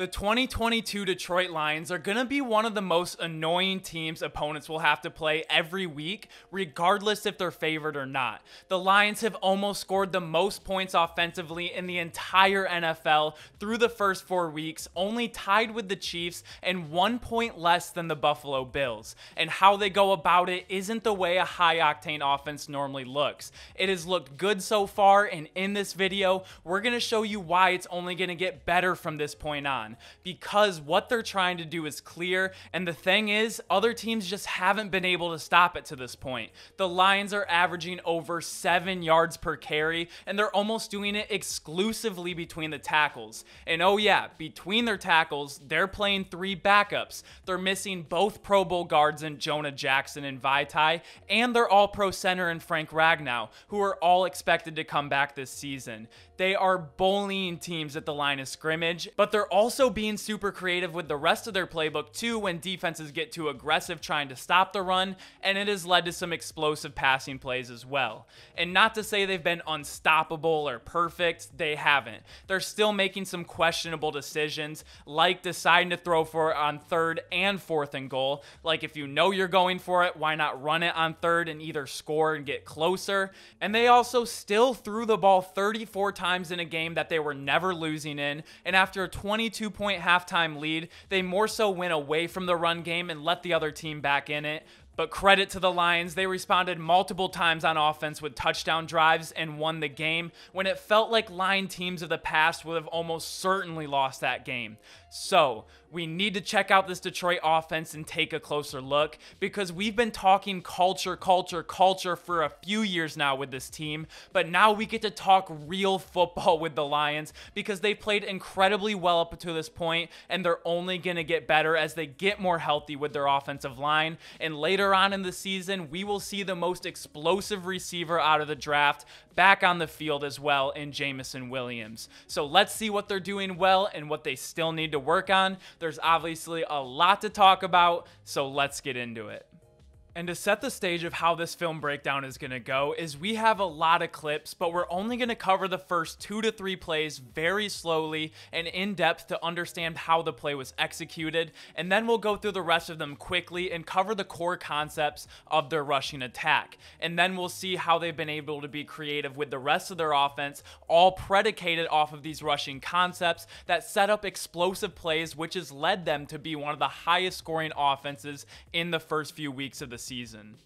The 2022 Detroit Lions are going to be one of the most annoying teams opponents will have to play every week, regardless if they're favored or not. The Lions have almost scored the most points offensively in the entire NFL through the first 4 weeks, only tied with the Chiefs and 1 point less than the Buffalo Bills. And how they go about it isn't the way a high-octane offense normally looks. It has looked good so far, and in this video, we're going to show you why it's only going to get better from this point on. Because what they're trying to do is clear, and the thing is, other teams just haven't been able to stop it to this point. The Lions are averaging over 7 yards per carry, and they're almost doing it exclusively between the tackles. And oh yeah, between their tackles, they're playing 3 backups. They're missing both Pro Bowl guards in Jonah Jackson and Vaitai, and their All-Pro center in Frank Ragnow, who are all expected to come back this season. They are bullying teams at the line of scrimmage, but they're also being super creative with the rest of their playbook too when defenses get too aggressive trying to stop the run, and it has led to some explosive passing plays as well. And not to say they've been unstoppable or perfect, they haven't. They're still making some questionable decisions, like deciding to throw for it on 3rd and 4th and goal. Like, if you know you're going for it, why not run it on 3rd and either score and get closer? And they also still threw the ball 34 times in a game that they were never losing in, and after a 22-point halftime lead, they more so went away from the run game and let the other team back in it. But credit to the Lions, they responded multiple times on offense with touchdown drives and won the game when it felt like Lion teams of the past would have almost certainly lost that game. So, we need to check out this Detroit offense and take a closer look, because we've been talking culture for a few years now with this team, but now we get to talk real football with the Lions, because they've played incredibly well up to this point, and they're only going to get better as they get more healthy with their offensive line. And later on in the season, we will see the most explosive receiver out of the draft back on the field as well in Jameson Williams. So let's see what they're doing well and what they still need to work on. There's obviously a lot to talk about, so let's get into it. And to set the stage of how this film breakdown is going to go is we have a lot of clips, but we're only going to cover the first 2 to 3 plays very slowly and in depth to understand how the play was executed, and then we'll go through the rest of them quickly and cover the core concepts of their rushing attack. And then we'll see how they've been able to be creative with the rest of their offense, all predicated off of these rushing concepts that set up explosive plays, which has led them to be one of the highest scoring offenses in the first few weeks of the season.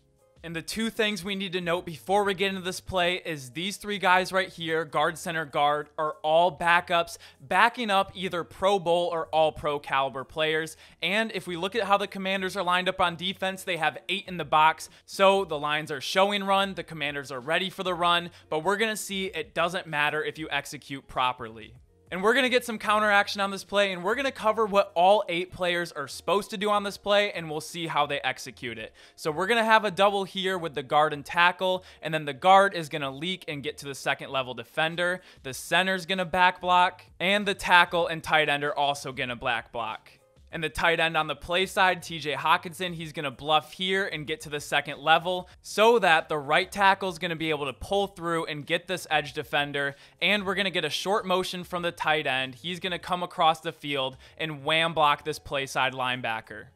And the 2 things we need to note before we get into this play is these 3 guys right here, guard, center, guard, are all backups, backing up either Pro Bowl or All-Pro caliber players. And if we look at how the Commanders are lined up on defense, they have 8 in the box. So the Lions are showing run, the Commanders are ready for the run, but we're going to see it doesn't matter if you execute properly. And we're going to get some counter action on this play, and we're going to cover what all 8 players are supposed to do on this play, and we'll see how they execute it. So we're going to have a double here with the guard and tackle, and then the guard is going to leak and get to the 2nd level defender. The center's going to back block, and the tackle and tight end are also going to back block. And the tight end on the play side, TJ Hawkinson, he's going to bluff here and get to the 2nd level so that the right tackle is going to be able to pull through and get this edge defender. And we're going to get a short motion from the tight end. He's going to come across the field and wham block this play side linebacker.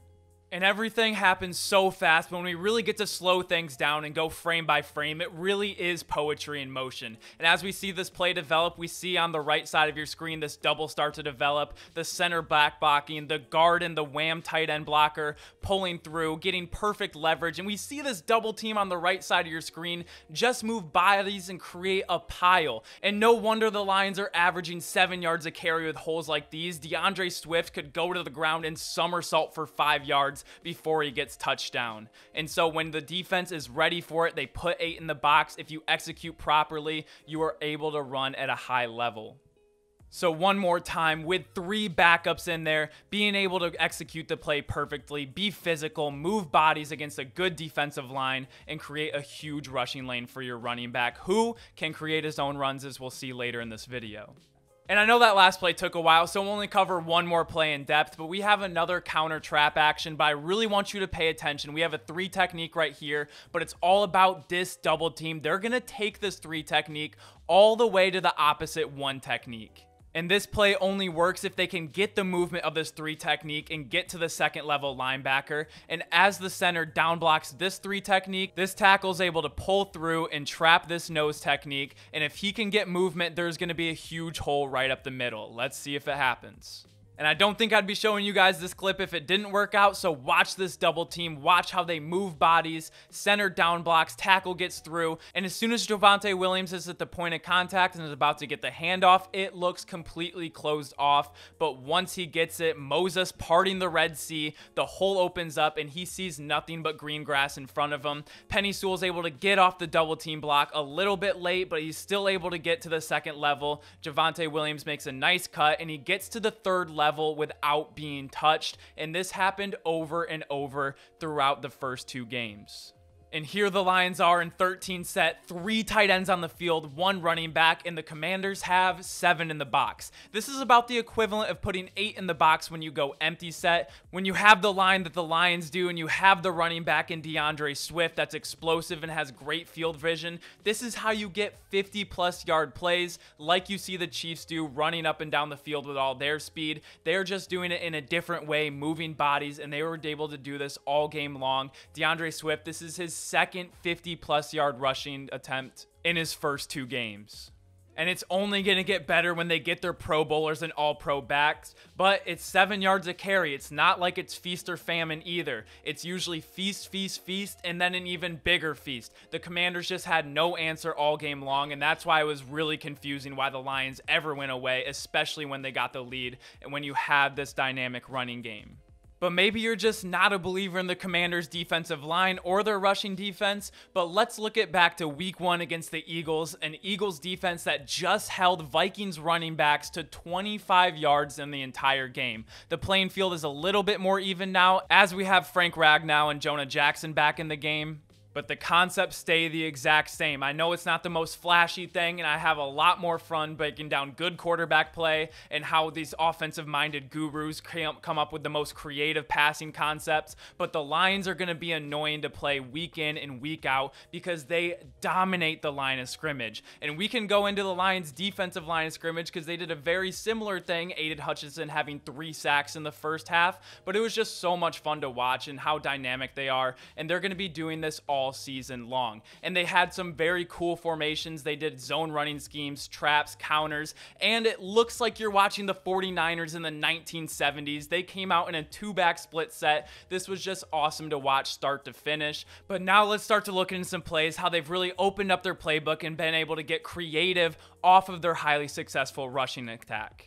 And everything happens so fast. When we really get to slow things down and go frame by frame, it really is poetry in motion. And as we see this play develop, we see on the right side of your screen this double start to develop, the center back blocking, the guard and the wham tight end blocker pulling through, getting perfect leverage. And we see this double team on the right side of your screen just move bodies and create a pile. And no wonder the Lions are averaging 7 yards a carry with holes like these. DeAndre Swift could go to the ground and somersault for 5 yards before he gets touchdown. And so when the defense is ready for it, they put 8 in the box. If you execute properly, you are able to run at a high level. So one more time, with 3 backups in there, being able to execute the play perfectly, be physical, move bodies against a good defensive line, and create a huge rushing lane for your running back, who can create his own runs, as we'll see later in this video. And I know that last play took a while, so we'll only cover one more play in depth, but we have another counter trap action, but I really want you to pay attention. We have a 3 technique right here, but it's all about this double team. They're going to take this 3 technique all the way to the opposite 1 technique. And this play only works if they can get the movement of this 3 technique and get to the second level linebacker. And as the center down blocks this 3 technique, this tackle is able to pull through and trap this nose technique. And if he can get movement, there's going to be a huge hole right up the middle. Let's see if it happens. And I don't think I'd be showing you guys this clip if it didn't work out, so watch this double team, watch how they move bodies, center down blocks, tackle gets through, and as soon as Javonte Williams is at the point of contact and is about to get the handoff, it looks completely closed off, but once he gets it, Moses parting the Red Sea, the hole opens up and he sees nothing but green grass in front of him. Penei Sewell's able to get off the double team block a little bit late, but he's still able to get to the second level. Javonte Williams makes a nice cut and he gets to the third level without being touched, and this happened over and over throughout the first 2 games. And here the Lions are in 13 set, 3 tight ends on the field, 1 running back, and the Commanders have 7 in the box. This is about the equivalent of putting 8 in the box when you go empty set. When you have the line that the Lions do and you have the running back in DeAndre Swift that's explosive and has great field vision, this is how you get 50+ yard plays like you see the Chiefs do, running up and down the field with all their speed. They're just doing it in a different way, moving bodies, and they were able to do this all game long. DeAndre Swift, this is his second 50+ yard rushing attempt in his first 2 games. And it's only going to get better when they get their Pro Bowlers and All-Pro backs, but it's 7 yards a carry. It's not like it's feast or famine either. It's usually feast, feast, feast, and then an even bigger feast. The Commanders just had no answer all game long, and that's why it was really confusing why the Lions ever went away, especially when they got the lead and when you had this dynamic running game. But maybe you're just not a believer in the Commanders' defensive line or their rushing defense, but let's look back to week 1 against the Eagles, an Eagles defense that just held Vikings running backs to 25 yards in the entire game. The playing field is a little bit more even now as we have Frank Ragnow and Jonah Jackson back in the game. But the concepts stay the exact same. I know it's not the most flashy thing, and I have a lot more fun breaking down good quarterback play and how these offensive-minded gurus come up with the most creative passing concepts, but the Lions are going to be annoying to play week in and week out because they dominate the line of scrimmage. And we can go into the Lions' defensive line of scrimmage because they did a very similar thing, Aiden Hutchinson having 3 sacks in the first half, but it was just so much fun to watch and how dynamic they are, and they're going to be doing this all season long. And they had some very cool formations. They did zone running schemes, traps, counters, and it looks like you're watching the 49ers in the 1970s. They came out in a 2-back split set. This was just awesome to watch start to finish. But now let's start to look into some plays, how they've really opened up their playbook and been able to get creative off of their highly successful rushing attack.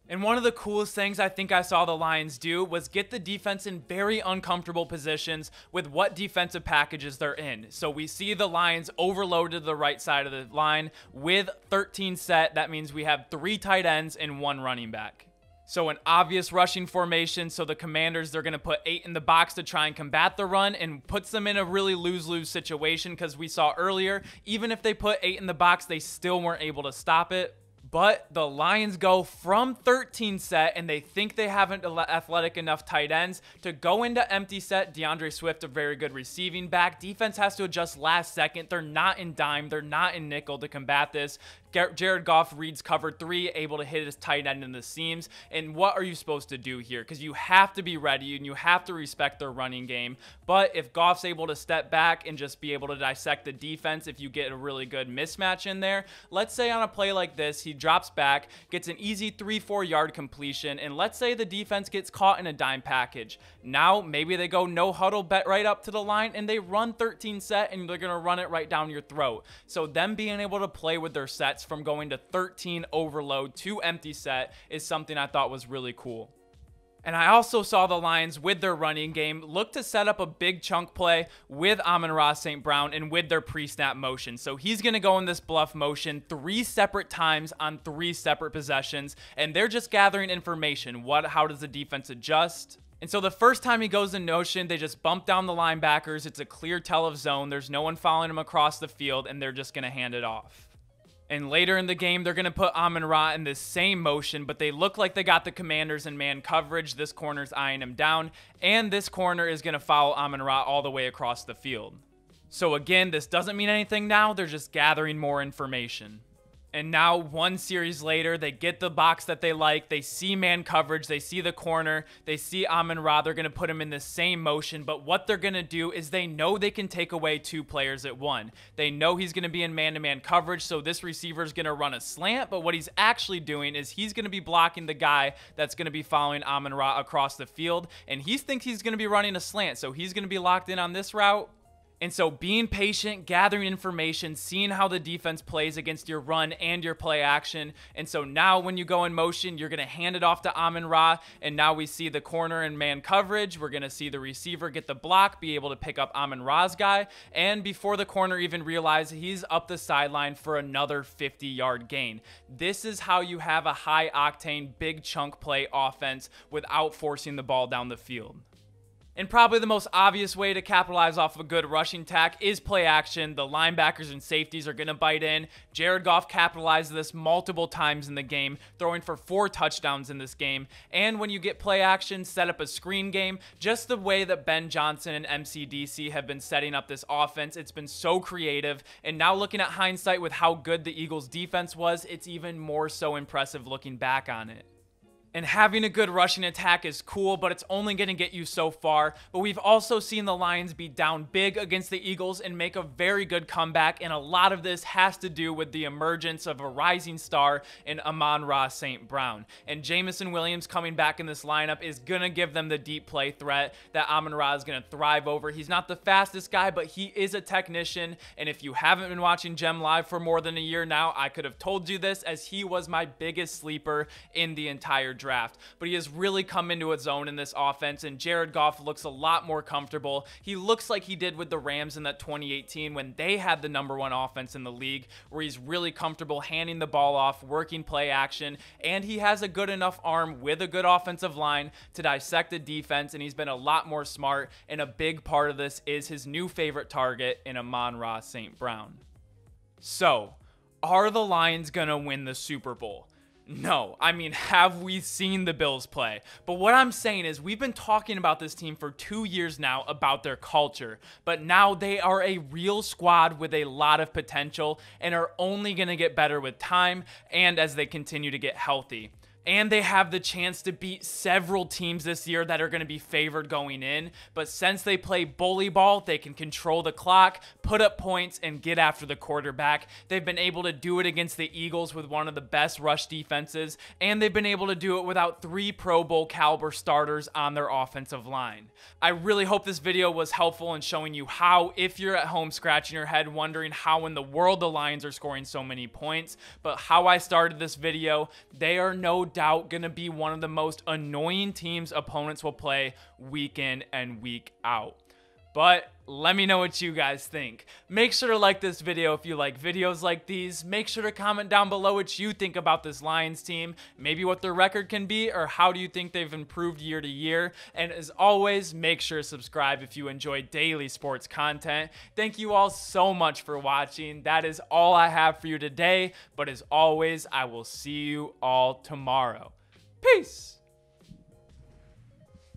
And one of the coolest things I think I saw the Lions do was get the defense in very uncomfortable positions with what defensive packages they're in. So we see the Lions overloaded the right side of the line with 13 set. That means we have 3 tight ends and 1 running back. So an obvious rushing formation, so the Commanders, they're going to put 8 in the box to try and combat the run, and puts them in a really lose-lose situation because we saw earlier, even if they put 8 in the box, they still weren't able to stop it. But the Lions go from 13 set, and they think they haven't athletic enough tight ends to go into empty set. DeAndre Swift, a very good receiving back. Defense has to adjust last second. They're not in dime. They're not in nickel to combat this. Jared Goff reads cover 3, able to hit his tight end in the seams. And what are you supposed to do here? Because you have to be ready and you have to respect their running game. But if Goff's able to step back and just be able to dissect the defense, if you get a really good mismatch in there, let's say on a play like this, he drops back, gets an easy 3-4 yard completion, and let's say the defense gets caught in a dime package. Now, maybe they go no huddle bet right up to the line and they run 13 set and they're going to run it right down your throat. So them being able to play with their sets from going to 13 overload to empty set is something I thought was really cool. And I also saw the Lions with their running game look to set up a big chunk play with Amon Ra St. Brown and with their pre-snap motion. So he's going to go in this bluff motion 3 separate times on 3 separate possessions, and they're just gathering information. How does the defense adjust? And so the first time he goes in motion, they just bump down the linebackers. It's a clear tell of zone. There's no one following him across the field, and they're just going to hand it off. And later in the game, they're going to put Amon Ra in this same motion, but they look like they got the Commanders in man coverage. This corner's eyeing him down, and this corner is going to follow Amon Ra all the way across the field. So again, this doesn't mean anything now. They're just gathering more information. And now, one series later, they get the box that they like. They see man coverage. They see the corner. They see Amon Ra. They're going to put him in the same motion. But what they're going to do is they know they can take away 2 players at one. They know he's going to be in man-to-man coverage, so this receiver is going to run a slant. But what he's actually doing is he's going to be blocking the guy that's going to be following Amon Ra across the field. And he thinks he's going to be running a slant, so he's going to be locked in on this route. And so being patient, gathering information, seeing how the defense plays against your run and your play action. And so now when you go in motion, you're going to hand it off to Amon Ra. And now we see the corner and man coverage. We're going to see the receiver get the block, be able to pick up Amon Ra's guy. And before the corner even realizes, he's up the sideline for another 50-yard gain. This is how you have a high-octane, big chunk play offense without forcing the ball down the field. And probably the most obvious way to capitalize off of a good rushing attack is play action. The linebackers and safeties are going to bite in. Jared Goff capitalized this multiple times in the game, throwing for 4 touchdowns in this game. And when you get play action, set up a screen game, just the way that Ben Johnson and MCDC have been setting up this offense, it's been so creative. And now looking at hindsight with how good the Eagles defense was, it's even more so impressive looking back on it. And having a good rushing attack is cool, but it's only going to get you so far. But we've also seen the Lions be down big against the Eagles and make a very good comeback. And a lot of this has to do with the emergence of a rising star in Amon Ra St. Brown. And Jameson Williams coming back in this lineup is going to give them the deep play threat that Amon Ra is going to thrive over. He's not the fastest guy, but he is a technician. And if you haven't been watching Gem Live for more than a year now, I could have told you this, as he was my biggest sleeper in the entire draft. But he has really come into his own in this offense, and Jared Goff looks a lot more comfortable. He looks like he did with the Rams in that 2018 when they had the #1 offense in the league, where he's really comfortable handing the ball off, working play action, and he has a good enough arm with a good offensive line to dissect the defense, and he's been a lot more smart, and a big part of this is his new favorite target in Amon Ra St. Brown. So, are the Lions gonna win the Super Bowl? No, I mean, have we seen the Bills play? But what I'm saying is we've been talking about this team for 2 years now about their culture, but now they are a real squad with a lot of potential and are only going to get better with time and as they continue to get healthy. And they have the chance to beat several teams this year that are going to be favored going in. But since they play bully ball, they can control the clock, put up points, and get after the quarterback. They've been able to do it against the Eagles with one of the best rush defenses. And they've been able to do it without 3 Pro Bowl caliber starters on their offensive line. I really hope this video was helpful in showing you how, if you're at home scratching your head wondering how in the world the Lions are scoring so many points, but how I started this video, they are no doubt going to be one of the most annoying teams opponents will play week in and week out. But let me know what you guys think. Make sure to like this video if you like videos like these. Make sure to comment down below what you think about this Lions team, maybe what their record can be, or how do you think they've improved year to year. And as always, make sure to subscribe if you enjoy daily sports content. Thank you all so much for watching. That is all I have for you today, but as always, I will see you all tomorrow. Peace!